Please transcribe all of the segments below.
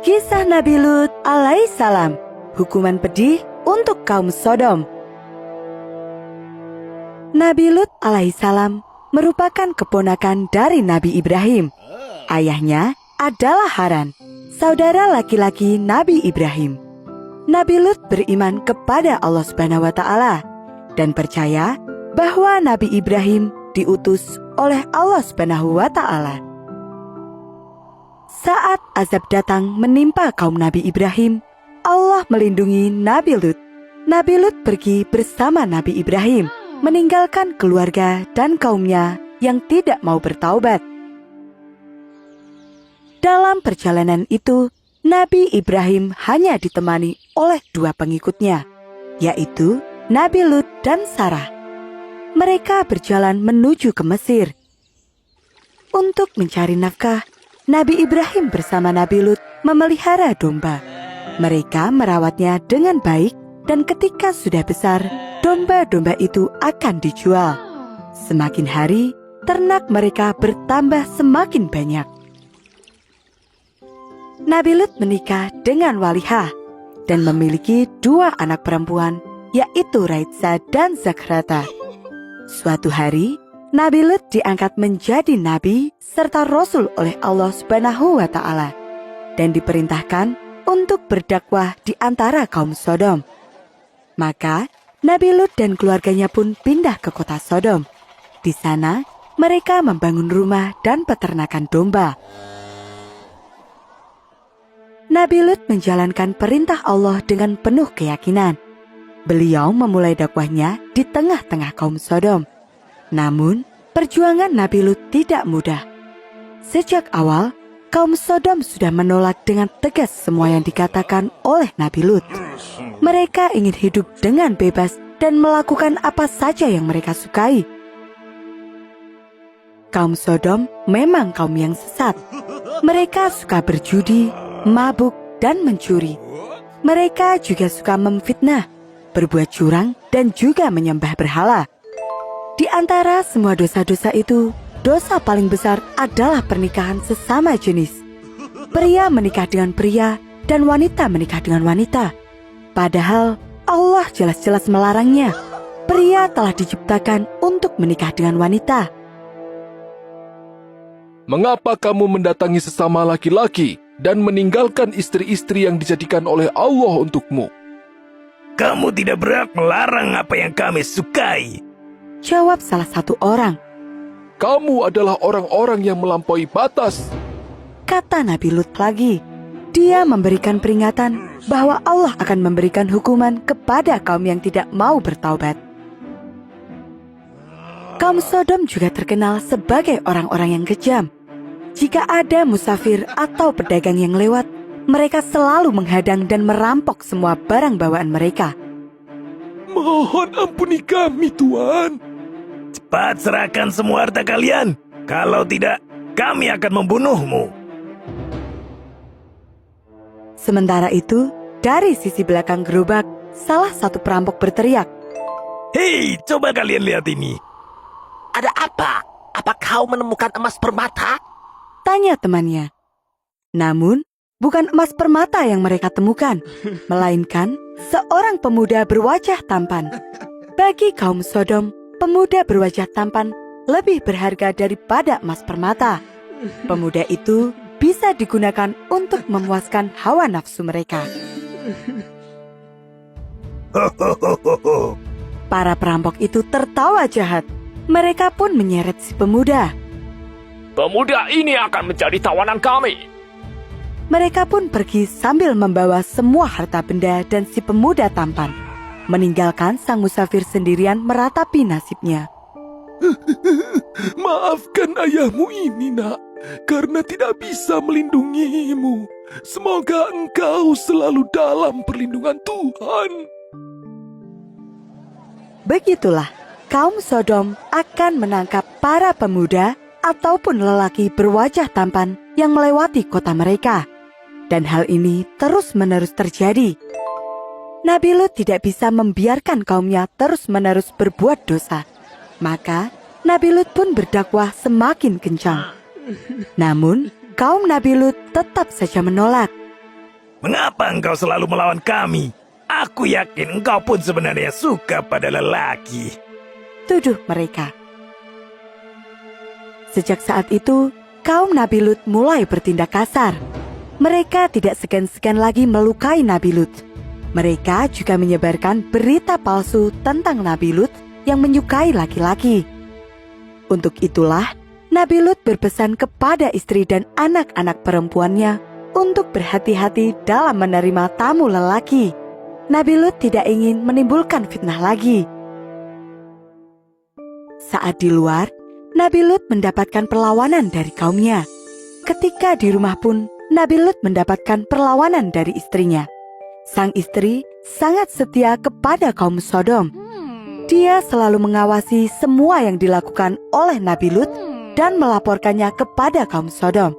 Kisah Nabi Lut alaihissalam, hukuman pedih untuk kaum Sodom. Nabi Lut alaihissalam merupakan keponakan dari Nabi Ibrahim. Ayahnya adalah Haran, saudara laki-laki Nabi Ibrahim. Nabi Lut beriman kepada Allah Subhanahu wa Ta'ala dan percaya bahwa Nabi Ibrahim diutus oleh Allah Subhanahu wa Ta'ala. Saat azab datang menimpa kaum Nabi Ibrahim, Allah melindungi Nabi Lut. Nabi Lut pergi bersama Nabi Ibrahim, meninggalkan keluarga dan kaumnya yang tidak mau bertaubat. Dalam perjalanan itu, Nabi Ibrahim hanya ditemani oleh 2 pengikutnya, yaitu Nabi Lut dan Sarah. Mereka berjalan menuju ke Mesir. Untuk mencari nafkah, Nabi Ibrahim bersama Nabi Lut memelihara domba. Mereka merawatnya dengan baik dan ketika sudah besar, domba-domba itu akan dijual. Semakin hari, ternak mereka bertambah semakin banyak. Nabi Lut menikah dengan Walihah dan memiliki 2 anak perempuan, yaitu Raitsa dan Zakrata. Suatu hari, Nabi Lut diangkat menjadi nabi serta rasul oleh Allah Subhanahu wa Ta'ala dan diperintahkan untuk berdakwah di antara kaum Sodom. Maka, Nabi Lut dan keluarganya pun pindah ke kota Sodom. Di sana, mereka membangun rumah dan peternakan domba. Nabi Lut menjalankan perintah Allah dengan penuh keyakinan. Beliau memulai dakwahnya di tengah-tengah kaum Sodom. Namun, perjuangan Nabi Lut tidak mudah. Sejak awal, kaum Sodom sudah menolak dengan tegas semua yang dikatakan oleh Nabi Lut. Mereka ingin hidup dengan bebas dan melakukan apa saja yang mereka sukai. Kaum Sodom memang kaum yang sesat. Mereka suka berjudi, mabuk, dan mencuri. Mereka juga suka memfitnah, berbuat curang, dan juga menyembah berhala. Di antara semua dosa-dosa itu, dosa paling besar adalah pernikahan sesama jenis. Pria menikah dengan pria dan wanita menikah dengan wanita. Padahal Allah jelas-jelas melarangnya. Pria telah diciptakan untuk menikah dengan wanita. Mengapa kamu mendatangi sesama laki-laki dan meninggalkan istri-istri yang dijadikan oleh Allah untukmu? Kamu tidak berhak melarang apa yang kami sukai. Jawab salah satu orang. Kamu adalah orang-orang yang melampaui batas. Kata Nabi Lut lagi. Dia memberikan peringatan bahwa Allah akan memberikan hukuman kepada kaum yang tidak mau bertaubat. Kaum Sodom juga terkenal sebagai orang-orang yang kejam. Jika ada musafir atau pedagang yang lewat, mereka selalu menghadang dan merampok semua barang bawaan mereka. Mohon ampuni kami, Tuan. Cepat serahkan semua harta kalian. Kalau tidak, kami akan membunuhmu. Sementara itu, dari sisi belakang gerobak, salah satu perampok berteriak. Hei, coba kalian lihat ini. Ada apa? Apa kau menemukan emas permata? Tanya temannya. Namun, bukan emas permata yang mereka temukan, melainkan seorang pemuda berwajah tampan. Bagi kaum Sodom, pemuda berwajah tampan lebih berharga daripada emas permata. Pemuda itu bisa digunakan untuk memuaskan hawa nafsu mereka. Para perampok itu tertawa jahat. Mereka pun menyeret si pemuda. Pemuda ini akan menjadi tawanan kami. Mereka pun pergi sambil membawa semua harta benda dan si pemuda tampan, meninggalkan sang musafir sendirian meratapi nasibnya. Maafkan ayahmu ini, nak, karena tidak bisa melindungimu. Semoga engkau selalu dalam perlindungan Tuhan. Begitulah, kaum Sodom akan menangkap para pemuda ataupun lelaki berwajah tampan yang melewati kota mereka. Dan hal ini terus-menerus terjadi. Nabi Lut tidak bisa membiarkan kaumnya terus-menerus berbuat dosa. Maka, Nabi Lut pun berdakwah semakin kencang. Namun, kaum Nabi Lut tetap saja menolak. Mengapa engkau selalu melawan kami? Aku yakin engkau pun sebenarnya suka pada lelaki. Tuduh mereka. Sejak saat itu, kaum Nabi Lut mulai bertindak kasar. Mereka tidak segan-segan lagi melukai Nabi Lut. Mereka juga menyebarkan berita palsu tentang Nabi Lut yang menyukai laki-laki. Untuk itulah, Nabi Lut berpesan kepada istri dan anak-anak perempuannya untuk berhati-hati dalam menerima tamu lelaki. Nabi Lut tidak ingin menimbulkan fitnah lagi. Saat di luar, Nabi Lut mendapatkan perlawanan dari kaumnya. Ketika di rumah pun, Nabi Lut mendapatkan perlawanan dari istrinya. Sang istri sangat setia kepada kaum Sodom. Dia selalu mengawasi semua yang dilakukan oleh Nabi Lut dan melaporkannya kepada kaum Sodom.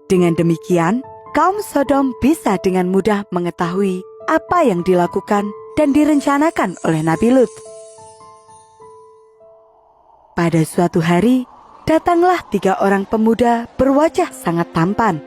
Dengan demikian, kaum Sodom bisa dengan mudah mengetahui apa yang dilakukan dan direncanakan oleh Nabi Lut. Pada suatu hari, datanglah 3 orang pemuda berwajah sangat tampan.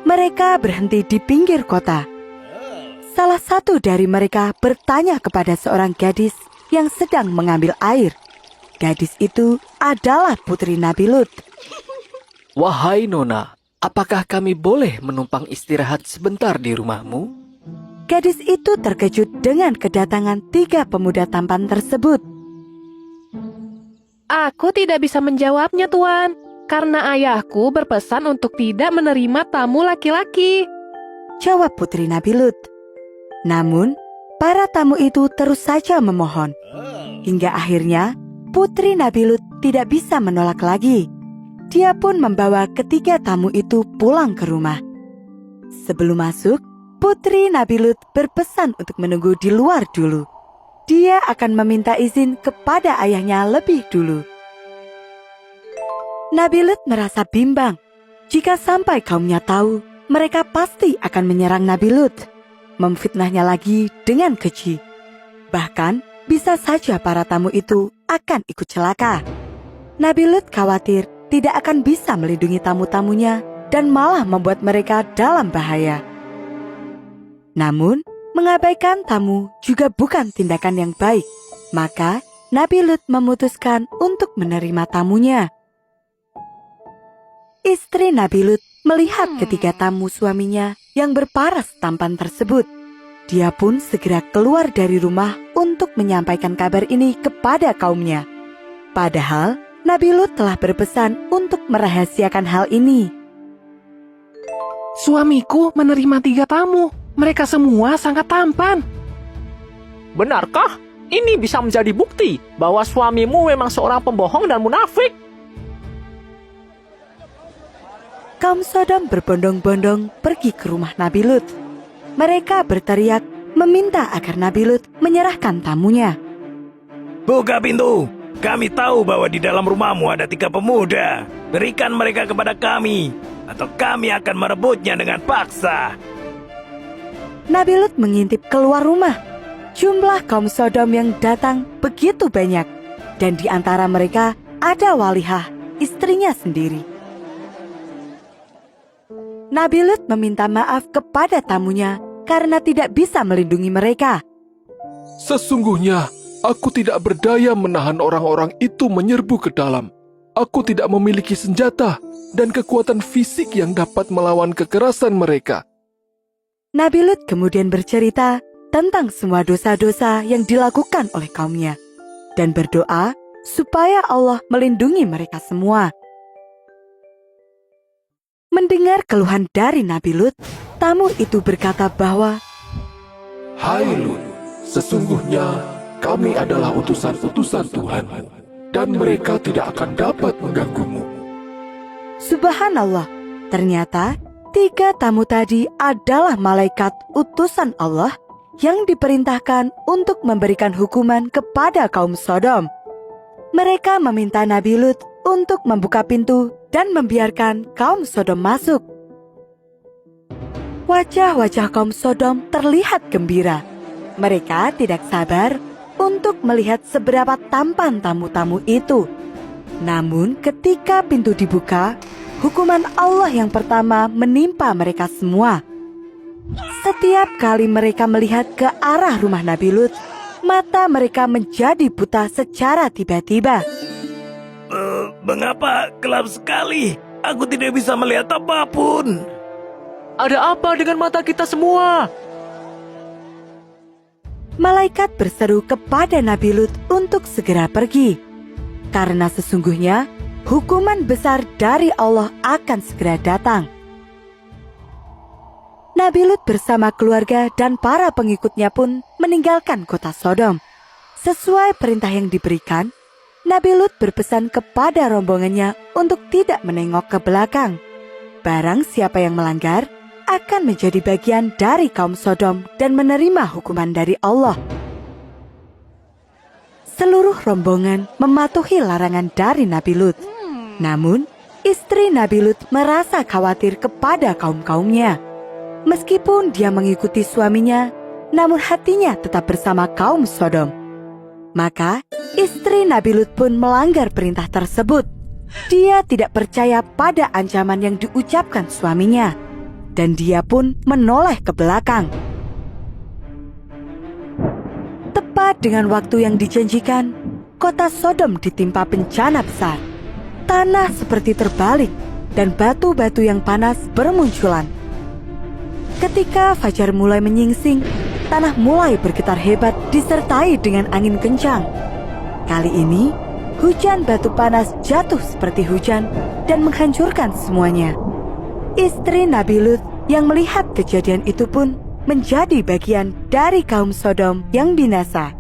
Mereka berhenti di pinggir kota. Salah satu dari mereka bertanya kepada seorang gadis yang sedang mengambil air. Gadis itu adalah putri Nabi Lut. Wahai Nona, apakah kami boleh menumpang istirahat sebentar di rumahmu? Gadis itu terkejut dengan kedatangan 3 pemuda tampan tersebut. Aku tidak bisa menjawabnya, Tuan, karena ayahku berpesan untuk tidak menerima tamu laki-laki. Jawab putri Nabi Lut. Namun, para tamu itu terus saja memohon. Hingga akhirnya, putri Nabi Lut tidak bisa menolak lagi. Dia pun membawa ketiga tamu itu pulang ke rumah. Sebelum masuk, putri Nabi Lut berpesan untuk menunggu di luar dulu. Dia akan meminta izin kepada ayahnya lebih dulu. Nabi Lut merasa bimbang. Jika sampai kaumnya tahu, mereka pasti akan menyerang Nabi Lut, memfitnahnya lagi dengan keji. Bahkan, bisa saja para tamu itu akan ikut celaka. Nabi Lut khawatir tidak akan bisa melindungi tamu-tamunya dan malah membuat mereka dalam bahaya. Namun, mengabaikan tamu juga bukan tindakan yang baik. Maka, Nabi Lut memutuskan untuk menerima tamunya. Istri Nabi Lut melihat ketiga tamu suaminya yang berparas tampan tersebut. Dia pun segera keluar dari rumah untuk menyampaikan kabar ini kepada kaumnya. Padahal, Nabi Lut telah berpesan untuk merahasiakan hal ini. Suamiku menerima 3 tamu. Mereka semua sangat tampan. Benarkah? Ini bisa menjadi bukti bahwa suamimu memang seorang pembohong dan munafik. Kaum Sodom berbondong-bondong pergi ke rumah Nabi Lut. Mereka berteriak meminta agar Nabi Lut menyerahkan tamunya. Buka pintu. Kami tahu bahwa di dalam rumahmu ada 3 pemuda. Berikan mereka kepada kami, atau kami akan merebutnya dengan paksa. Nabi Lut mengintip keluar rumah. Jumlah kaum Sodom yang datang begitu banyak. Dan di antara mereka ada Walihah, istrinya sendiri. Nabi Lut meminta maaf kepada tamunya karena tidak bisa melindungi mereka. Sesungguhnya, aku tidak berdaya menahan orang-orang itu menyerbu ke dalam. Aku tidak memiliki senjata dan kekuatan fisik yang dapat melawan kekerasan mereka. Nabi Lut kemudian bercerita tentang semua dosa-dosa yang dilakukan oleh kaumnya dan berdoa supaya Allah melindungi mereka semua. Mendengar keluhan dari Nabi Lut, tamu itu berkata bahwa, Hai Lut, sesungguhnya kami adalah utusan-utusan Tuhan-Mu, dan mereka tidak akan dapat mengganggumu. Subhanallah, ternyata 3 tamu tadi adalah malaikat utusan Allah yang diperintahkan untuk memberikan hukuman kepada kaum Sodom. Mereka meminta Nabi Lut untuk membuka pintu dan membiarkan kaum Sodom masuk. Wajah-wajah kaum Sodom terlihat gembira. Mereka tidak sabar untuk melihat seberapa tampan tamu-tamu itu. Namun ketika pintu dibuka, hukuman Allah yang pertama menimpa mereka semua. Setiap kali mereka melihat ke arah rumah Nabi Lut, mata mereka menjadi buta secara tiba-tiba. Mengapa gelap sekali? Aku tidak bisa melihat apapun. Ada apa dengan mata kita semua? Malaikat berseru kepada Nabi Lut untuk segera pergi, karena sesungguhnya hukuman besar dari Allah akan segera datang. Nabi Lut bersama keluarga dan para pengikutnya pun meninggalkan kota Sodom. Sesuai perintah yang diberikan, Nabi Lut berpesan kepada rombongannya untuk tidak menengok ke belakang. Barang siapa yang melanggar akan menjadi bagian dari kaum Sodom dan menerima hukuman dari Allah. Seluruh rombongan mematuhi larangan dari Nabi Lut. Namun, istri Nabi Lut merasa khawatir kepada kaum-kaumnya. Meskipun dia mengikuti suaminya, namun hatinya tetap bersama kaum Sodom. Maka, istri Nabi Lut pun melanggar perintah tersebut. Dia tidak percaya pada ancaman yang diucapkan suaminya, dan dia pun menoleh ke belakang. Tepat dengan waktu yang dijanjikan, kota Sodom ditimpa bencana besar. Tanah seperti terbalik, dan batu-batu yang panas bermunculan. Ketika fajar mulai menyingsing, tanah mulai bergetar hebat disertai dengan angin kencang. Kali ini, hujan batu panas jatuh seperti hujan dan menghancurkan semuanya. Istri Nabi Lut yang melihat kejadian itu pun menjadi bagian dari kaum Sodom yang binasa.